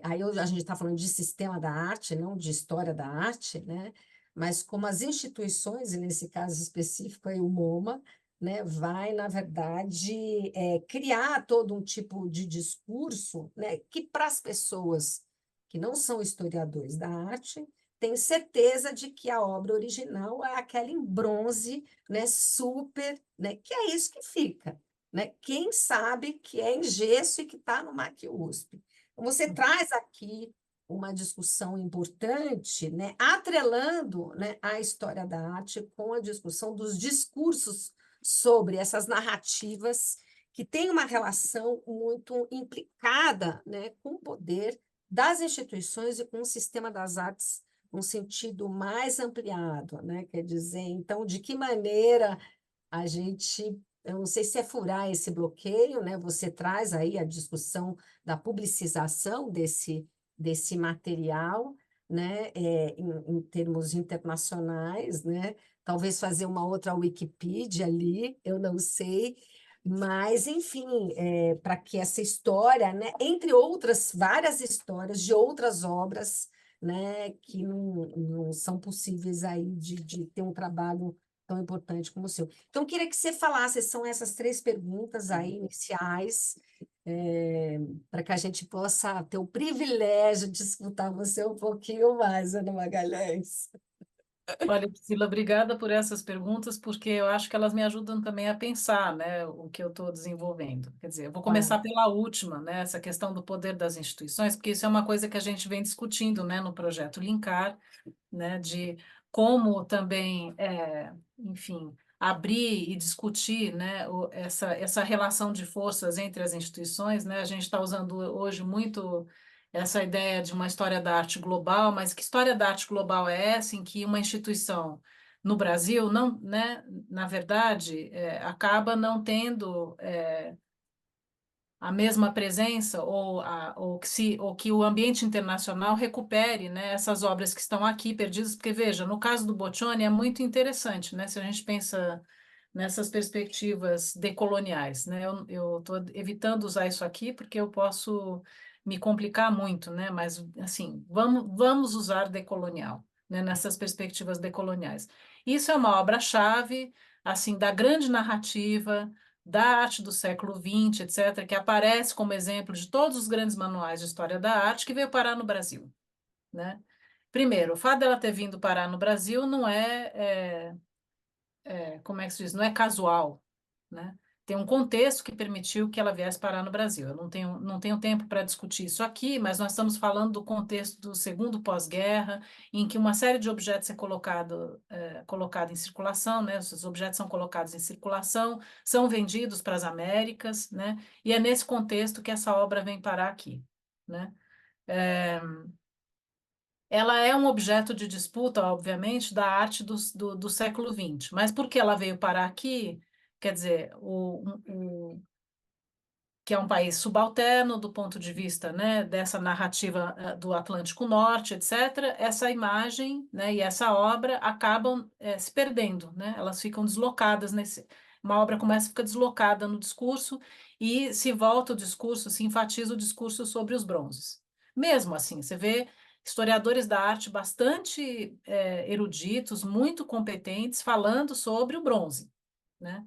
Aí a gente está falando de sistema da arte, não de história da arte, né? Mas como as instituições, e nesse caso específico aí o MoMA, né, vai, na verdade, criar todo um tipo de discurso, né, que para as pessoas que não são historiadores da arte, têm certeza de que a obra original é aquela em bronze, né, super, né, que é isso que fica. Né? Quem sabe que é em gesso e que está no MAC USP. Então, você traz aqui uma discussão importante, né, atrelando, né, a história da arte com a discussão dos discursos sobre essas narrativas que têm uma relação muito implicada, né, com o poder das instituições e com o sistema das artes num sentido mais ampliado, né? Quer dizer, então, de que maneira a gente eu não sei se é furar esse bloqueio, né? Você traz aí a discussão da publicização desse material, né? Em termos internacionais, né? Talvez fazer uma outra Wikipedia ali, eu não sei, mas, enfim, para que essa história, né? Entre outras, várias histórias de outras obras, né? Que não são possíveis aí de ter um trabalho tão importante como o seu. Então, eu queria que você falasse, são essas 3 perguntas aí iniciais, para que a gente possa ter o privilégio de escutar você um pouquinho mais, Ana Magalhães. Olha, Priscila, obrigada por essas perguntas, porque eu acho que elas me ajudam também a pensar, né, o que eu estou desenvolvendo. Quer dizer, eu vou começar Claro. pela última, né, essa questão do poder das instituições, porque isso é uma coisa que a gente vem discutindo, né, no projeto Linkar, né, de como também, enfim, abrir e discutir, né, essa relação de forças entre as instituições, né, a gente está usando hoje muito essa ideia de uma história da arte global, mas que história da arte global é essa em que uma instituição no Brasil não, né, na verdade, acaba não tendo a mesma presença ou que o ambiente internacional recupere, né, essas obras que estão aqui perdidas, porque veja, no caso do Boccioni é muito interessante, né, se a gente pensa nessas perspectivas decoloniais, né, eu estou evitando usar isso aqui porque eu posso me complicar muito, né, mas assim, vamos usar decolonial, né, nessas perspectivas decoloniais. Isso é uma obra-chave, assim, da grande narrativa da arte do século XX, etc., que aparece como exemplo de todos os grandes manuais de história da arte que veio parar no Brasil, né? Primeiro, o fato dela ter vindo parar no Brasil não como é que se diz, não é casual, né? Tem um contexto que permitiu que ela viesse parar no Brasil. Eu não tenho tempo para discutir isso aqui, mas nós estamos falando do contexto do segundo pós-guerra, em que uma série de objetos é colocado em circulação, né? Esses objetos são colocados em circulação, são vendidos para as Américas, né? E é nesse contexto que essa obra vem parar aqui, né? Ela é um objeto de disputa, obviamente, da arte do século XX. Mas por que ela veio parar aqui? Quer dizer, que é um país subalterno do ponto de vista, né, dessa narrativa do Atlântico Norte, etc., essa imagem, né, e essa obra acabam se perdendo, né? Elas ficam deslocadas uma obra começa a ficar deslocada no discurso e se volta o discurso, se enfatiza o discurso sobre os bronzes. Mesmo assim, você vê historiadores da arte bastante eruditos, muito competentes, falando sobre o bronze, né?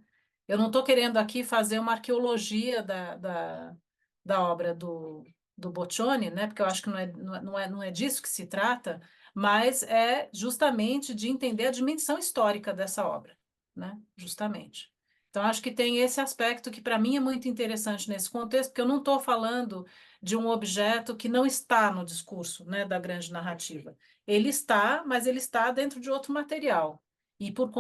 Eu não estou querendo aqui fazer uma arqueologia da obra do Boccioni, né? Porque eu acho que não é disso que se trata, mas é justamente de entender a dimensão histórica dessa obra, né? Justamente. Então, acho que tem esse aspecto que, para mim, é muito interessante nesse contexto, porque eu não estou falando de um objeto que não está no discurso, né, da grande narrativa. Ele está, mas ele está dentro de outro material. E por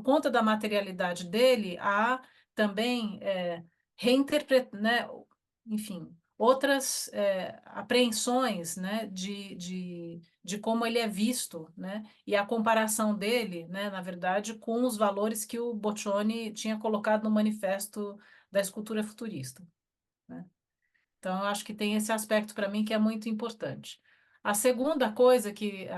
conta da materialidade dele, há também né, enfim, outras apreensões, né, de como ele é visto, né, e a comparação dele, né, na verdade, com os valores que o Boccioni tinha colocado no manifesto da escultura futurista, né? Então, eu acho que tem esse aspecto para mim que é muito importante. A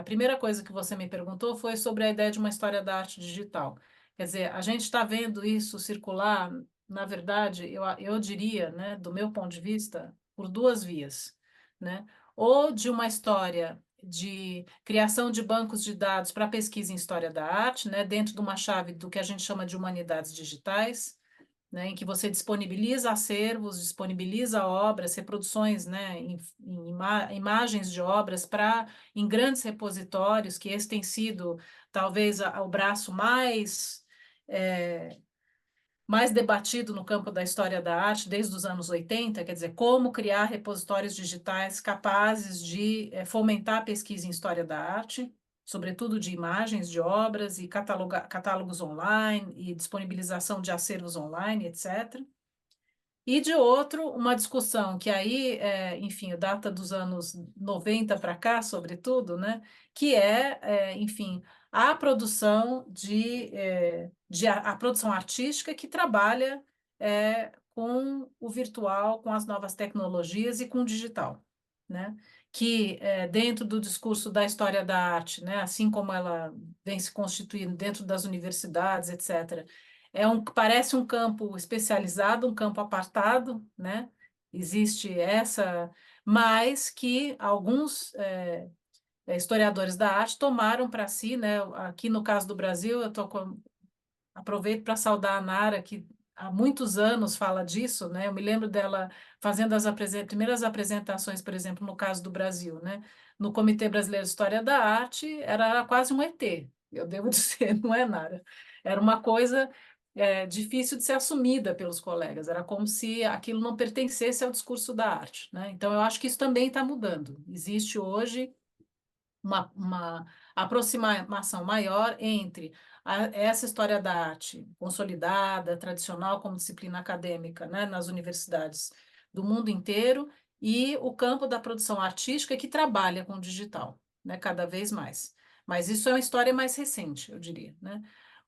primeira coisa que você me perguntou foi sobre a ideia de uma história da arte digital. Quer dizer, a gente está vendo isso circular, na verdade, eu diria, né, do meu ponto de vista, por 2 vias, né? Ou de uma história de criação de bancos de dados para pesquisa em história da arte, né, dentro de uma chave do que a gente chama de humanidades digitais, né, em que você disponibiliza acervos, disponibiliza obras, reproduções, né, imagens de obras em grandes repositórios, que esse tem sido talvez o braço mais debatido no campo da história da arte desde os anos 80, quer dizer, como criar repositórios digitais capazes de fomentar a pesquisa em história da arte, sobretudo de imagens de obras e catálogos online e disponibilização de acervos online, etc. E de outro, uma discussão que aí, enfim, data dos anos 90 para cá, sobretudo, né, que enfim, a produção a produção artística que trabalha com o virtual, com as novas tecnologias e com o digital, né? Que dentro do discurso da história da arte, né? Assim como ela vem se constituindo dentro das universidades, etc., parece um campo especializado, um campo apartado, né? Existe mas que alguns historiadores da arte tomaram para si, né? Aqui no caso do Brasil, aproveito para saudar a Nara, que há muitos anos fala disso, né? Eu me lembro dela fazendo as primeiras apresentações, por exemplo, no caso do Brasil, né? No Comitê Brasileiro de História da Arte, era quase um ET, eu devo dizer, não é, Nara? Era uma coisa difícil de ser assumida pelos colegas, era como se aquilo não pertencesse ao discurso da arte, né? Então, eu acho que isso também está mudando. Existe hoje uma aproximação maior entre essa história da arte consolidada, tradicional como disciplina acadêmica, né, nas universidades do mundo inteiro, e o campo da produção artística que trabalha com o digital, né, cada vez mais. Mas isso é uma história mais recente, eu diria, né?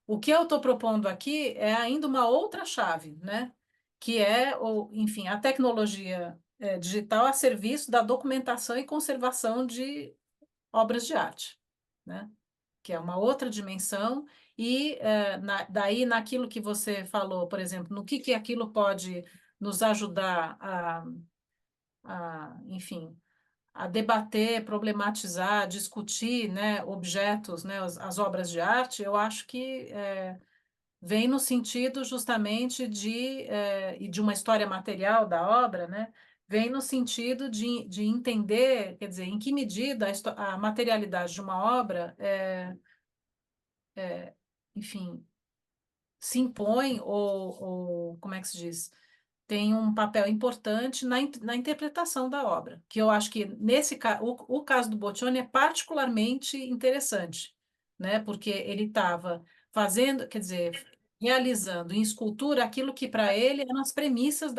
O que eu estou propondo aqui é ainda uma outra chave, né? Que enfim, a tecnologia digital a serviço da documentação e conservação de obras de arte, né? Que é uma outra dimensão, e daí naquilo que você falou, por exemplo, no que aquilo pode nos ajudar enfim, a debater, problematizar, discutir, né, objetos, né, as obras de arte, eu acho que vem no sentido justamente e de uma história material da obra, né? Vem no sentido de entender, quer dizer, em que medida a materialidade de uma obra, enfim, se impõe ou, como é que se diz? Tem um papel importante na interpretação da obra, que eu acho que nesse o caso do Boccioni é particularmente interessante, né? Porque ele estava fazendo, quer dizer, realizando em escultura aquilo que para ele eram as premissas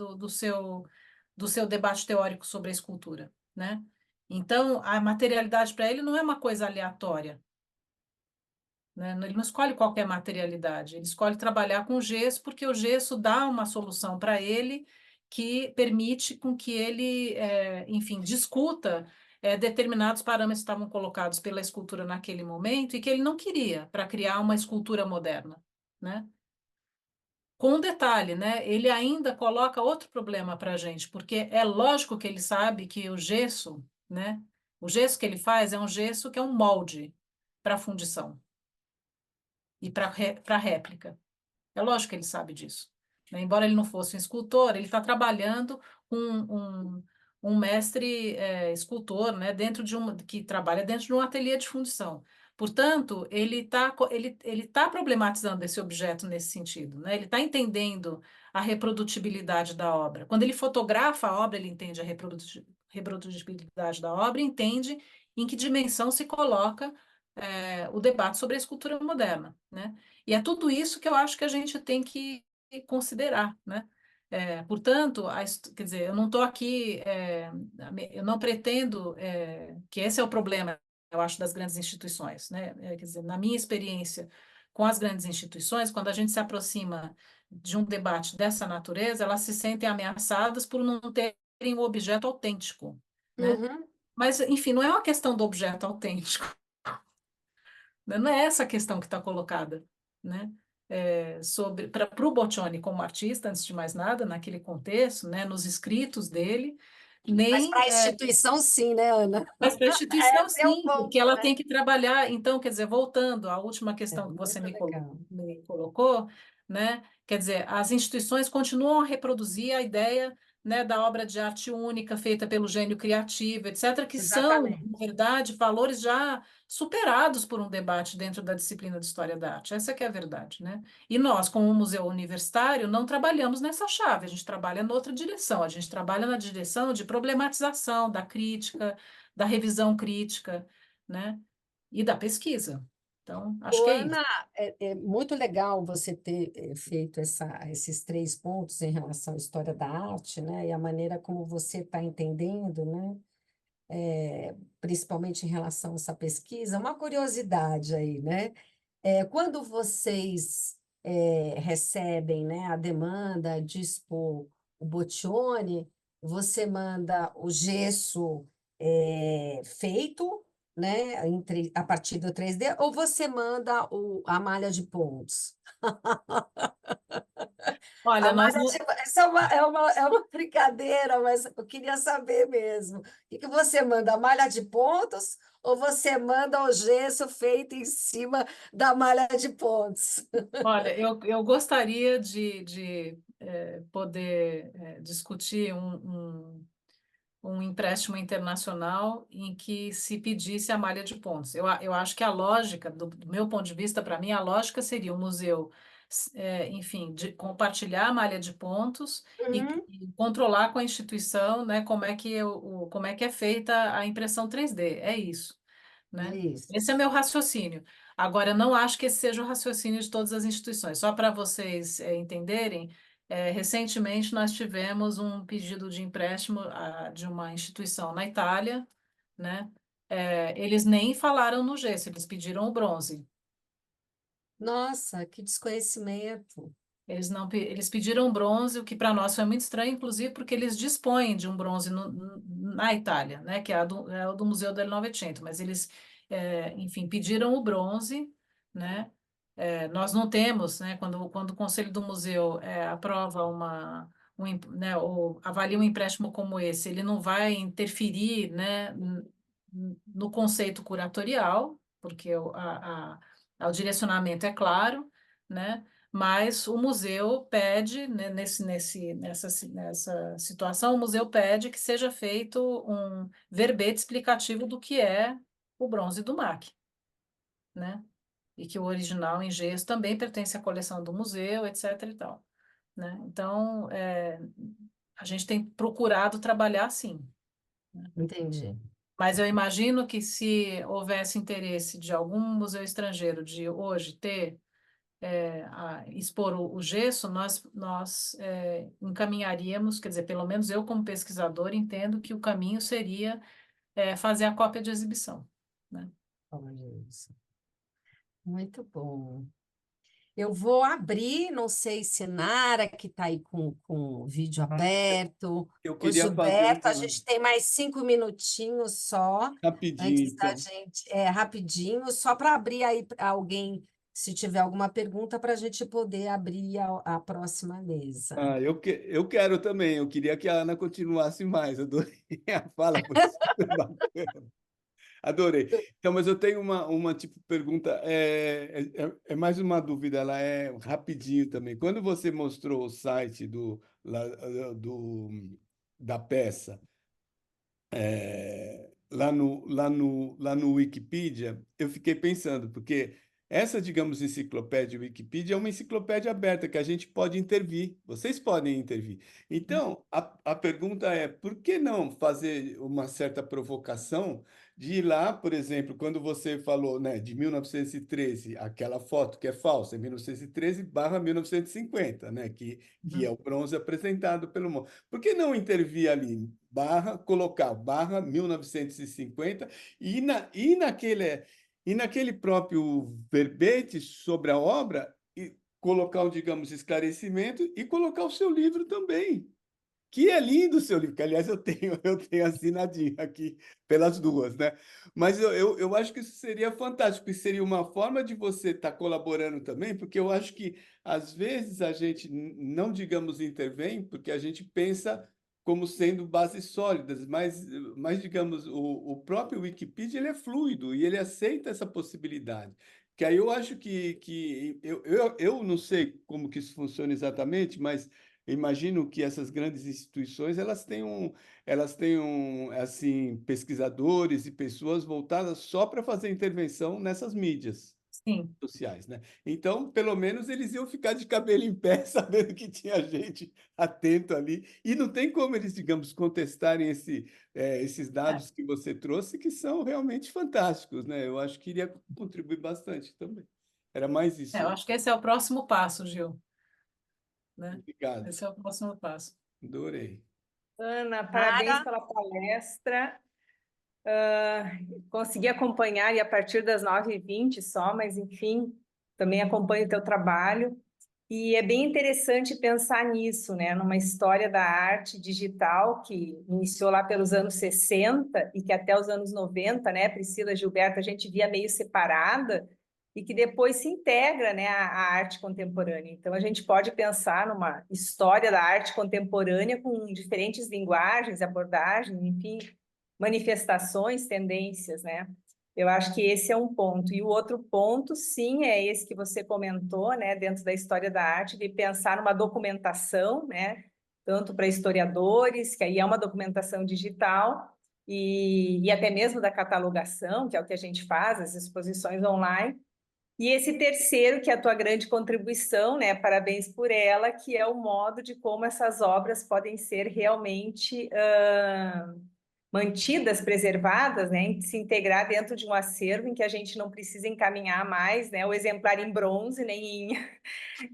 do seu debate teórico sobre a escultura, né? Então, a materialidade para ele não é uma coisa aleatória, né? Ele não escolhe qualquer materialidade, ele escolhe trabalhar com gesso, porque o gesso dá uma solução para ele que permite com que ele, enfim, discuta determinados parâmetros que estavam colocados pela escultura naquele momento e que ele não queria para criar uma escultura moderna, né? Com um detalhe, né? Ele ainda coloca outro problema para a gente, porque é lógico que ele sabe que o gesso, né? O gesso que ele faz é um gesso que é um molde para fundição e para réplica. É lógico que ele sabe disso, né? Embora ele não fosse um escultor, ele está trabalhando com um mestre escultor, né? Que trabalha dentro de um ateliê de fundição. Portanto, ele tá problematizando esse objeto nesse sentido, né? Ele está entendendo a reprodutibilidade da obra. Quando ele fotografa a obra, ele entende a reprodutibilidade da obra, e entende em que dimensão se coloca o debate sobre a escultura moderna, né? E é tudo isso que eu acho que a gente tem que considerar, né? Portanto, quer dizer, eu não estou aqui, eu não pretendo que esse é o problema, eu acho, das grandes instituições, né? Quer dizer, na minha experiência com as grandes instituições, quando a gente se aproxima de um debate dessa natureza, elas se sentem ameaçadas por não terem um objeto autêntico, né? Uhum. Mas, enfim, não é uma questão do objeto autêntico, né? Não é essa a questão que está colocada, né? Para o Boccioni como artista, antes de mais nada, naquele contexto, né? Nos escritos dele, Mas nem para a instituição, sim, né, Ana? mas para a instituição, Esse é o sim, porque ponto, ela né? tem que trabalhar. Então, quer dizer, voltando à última É questão que você muito legal. me colocou, né? Quer dizer, as instituições continuam a reproduzir a ideia, né, da obra de arte única feita pelo gênio criativo, etc., que são, na Exatamente. verdade, valores já superados por um debate dentro da disciplina de História da Arte. Essa que é a verdade, né? E nós, como um museu universitário, não trabalhamos nessa chave, a gente trabalha noutra direção, a gente trabalha na direção de problematização, da crítica, da revisão crítica, né? E da pesquisa. Então, acho Ô, que é isso. Ana, é muito legal você ter feito esses 3 pontos em relação à história da arte, né? E a maneira como você está entendendo, né? principalmente em relação a essa pesquisa, uma curiosidade aí, né? Quando vocês recebem, né, a demanda de expor o Boccioni, você manda o gesso feito, né, a partir do 3D, ou você manda a malha de pontos? Olha, A nós malha não... de... Essa é uma brincadeira, mas eu queria saber mesmo. O que você manda, a malha de pontos ou você manda o gesso feito em cima da malha de pontos? Olha, eu gostaria de poder discutir um empréstimo internacional em que se pedisse a malha de pontos. Eu acho que a lógica, do meu ponto de vista, para mim, a lógica seria o museu, enfim, de compartilhar a malha de pontos Uhum. e controlar com a instituição, né, como é que é feita a impressão 3D. É isso, É né? isso. Esse é meu raciocínio. Agora, eu não acho que esse seja o raciocínio de todas as instituições. Só para vocês entenderem, recentemente, nós tivemos um pedido de empréstimo de uma instituição na Itália, né? Eles nem falaram no gesso, eles pediram o bronze. Nossa, que desconhecimento. Eles pediram bronze, o que para nós foi muito estranho, inclusive porque eles dispõem de um bronze na Itália, né? Que é o do Museu del Novecento, mas eles, enfim, pediram o bronze, né? Nós não temos, né? Quando o Conselho do Museu aprova né, ou avalia um empréstimo como esse, ele não vai interferir, né, no conceito curatorial, porque o direcionamento é claro, né? Mas o museu pede, né, nessa situação, o museu pede que seja feito um verbete explicativo do que é o bronze do MAC, né? E que o original em gesso também pertence à coleção do museu, etc. e tal, né? Então, a gente tem procurado trabalhar assim. Entendi. Mas eu imagino que se houvesse interesse de algum museu estrangeiro de hoje ter expor o gesso, nós encaminharíamos, quer dizer, pelo menos eu como pesquisador entendo que o caminho seria fazer a cópia de exibição, né? Olha isso. Muito bom. Eu vou abrir, não sei se Nara, que está aí com o vídeo aberto, Eu o queria fazer Gilberto, a uma gente tem mais 5 minutinhos só, rapidinho, antes da então. gente, rapidinho, só para abrir aí para alguém, se tiver alguma pergunta, para a gente poder abrir a próxima mesa. Eu quero também. Eu queria que a Ana continuasse mais. Adorei a fala, foi super bacana. Adorei. Então, mas eu tenho uma tipo pergunta, é mais uma dúvida, ela é rapidinho também. Quando você mostrou o site da peça, lá no Wikipedia, eu fiquei pensando, porque essa, digamos, enciclopédia Wikipedia é uma enciclopédia aberta que a gente pode intervir, vocês podem intervir. Então, a pergunta é, por que não fazer uma certa provocação de ir lá, por exemplo, quando você falou, né, de 1913, aquela foto que é falsa, é 1913/1950, né, que é Uhum. o bronze apresentado pelo mundo. Por que não intervir ali? Colocar barra 1950 e naquele próprio verbete sobre a obra e colocar, digamos, esclarecimento e colocar o seu livro também. Que é lindo o seu livro, que aliás eu tenho assinadinho aqui pelas duas, né? Mas eu acho que isso seria fantástico, e seria uma forma de você estar colaborando também, porque eu acho que às vezes a gente não, digamos, intervém, porque a gente pensa como sendo bases sólidas, mas digamos, o próprio Wikipedia ele é fluido e ele aceita essa possibilidade. Que aí eu acho que eu não sei como que isso funciona exatamente, mas imagino que essas grandes instituições elas tenham assim pesquisadores e pessoas voltadas só para fazer intervenção nessas mídias Sim. sociais, né? Então, pelo menos eles iam ficar de cabelo em pé, sabendo que tinha gente atento ali. E não tem como eles, digamos, contestarem esses É, dados que você trouxe, que são realmente fantásticos, né? Eu acho que iria contribuir bastante também. Era mais eu isso. acho que esse é o próximo passo, Gil, né? Obrigado. Esse é o próximo passo. Adorei. Ana, parabéns Nara, pela palestra. consegui acompanhar e a partir das 9h20 só, mas enfim, também acompanho o teu trabalho. E é bem interessante pensar nisso, né? Numa história da arte digital que iniciou lá pelos anos 60 e que até os anos 90, né, Priscila, Gilberto, a gente via meio separada e que depois se integra, né, a arte contemporânea. Então, a gente pode pensar numa história da arte contemporânea com diferentes linguagens, abordagens, enfim, manifestações, tendências, né? Eu acho que esse é um ponto. E o outro ponto, sim, é esse que você comentou, né, dentro da história da arte, de pensar numa documentação, né, tanto para historiadores, que aí é uma documentação digital, e até mesmo da catalogação, que é o que a gente faz, as exposições online. E esse terceiro, que é a tua grande contribuição, né, parabéns por ela, que é o modo de como essas obras podem ser realmente mantidas, preservadas, né, se integrar dentro de um acervo em que a gente não precisa encaminhar mais, né, o exemplar em bronze, nem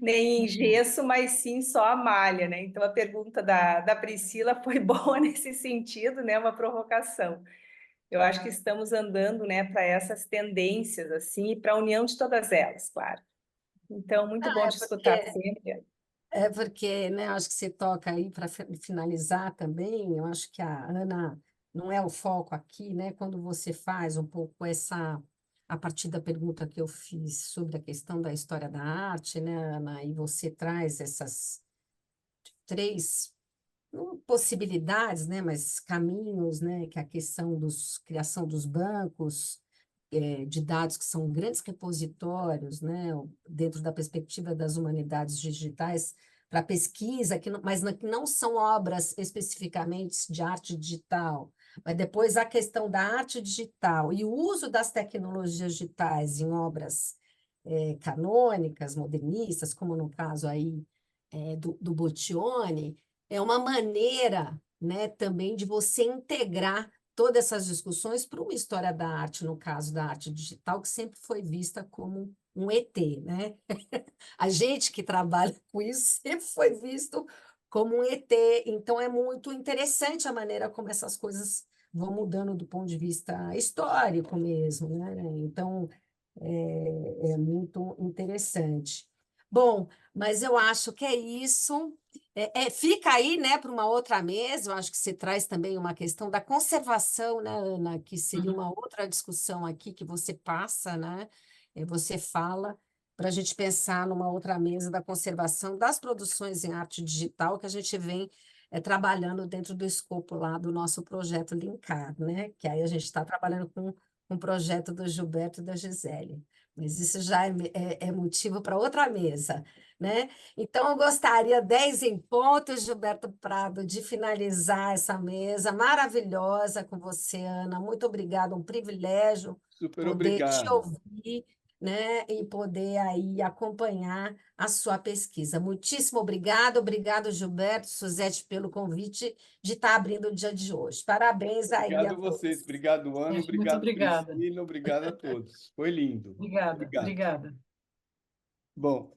em gesso, mas sim só a malha, né? Então a pergunta da Priscila foi boa nesse sentido, né, uma provocação. Eu acho que estamos andando, né, para essas tendências, assim, e para a união de todas elas, claro. Então, muito bom É te escutar porque, sempre. né, acho que você toca aí para finalizar também, eu acho que a Ana não é o foco aqui, né, quando você faz um pouco a partir da pergunta que eu fiz sobre a questão da história da arte, né, Ana, e você traz essas três não possibilidades, né, mas caminhos, né, que é a questão dos criação dos bancos de dados que são grandes repositórios, né, dentro da perspectiva das humanidades digitais para pesquisa, que não são obras especificamente de arte digital, mas depois a questão da arte digital e o uso das tecnologias digitais em obras canônicas, modernistas, como no caso aí do Bottioni, é uma maneira, né, também de você integrar todas essas discussões para uma história da arte, no caso da arte digital, que sempre foi vista como um ET, né? A gente que trabalha com isso sempre foi visto como um ET, então é muito interessante a maneira como essas coisas vão mudando do ponto de vista histórico mesmo, né? Então, é muito interessante. Bom, mas eu acho que é isso. Fica aí, né, para uma outra mesa. Eu acho que você traz também uma questão da conservação, né, Ana, que seria Uhum. uma outra discussão aqui que você passa, né? Você fala para a gente pensar numa outra mesa da conservação das produções em arte digital que a gente vem trabalhando dentro do escopo lá do nosso projeto Linkar, né? Que aí a gente está trabalhando com um projeto do Gilberto e da Gisele. Mas isso já é motivo para outra mesa, né? Então, eu gostaria, 10 em ponto, Gilberto Prado, de finalizar essa mesa maravilhosa com você, Ana. Muito obrigada, um privilégio Super poder te obrigado. ouvir, né? E poder aí acompanhar a sua pesquisa. Muitíssimo obrigado, Gilberto, Suzete, pelo convite de estar abrindo o dia de hoje. Parabéns aí Obrigado a a vocês. todos. Obrigado, Ana. Muito Obrigado, obrigada. Priscila. Obrigado a todos. Foi lindo. Obrigada, Obrigado. obrigada. Bom,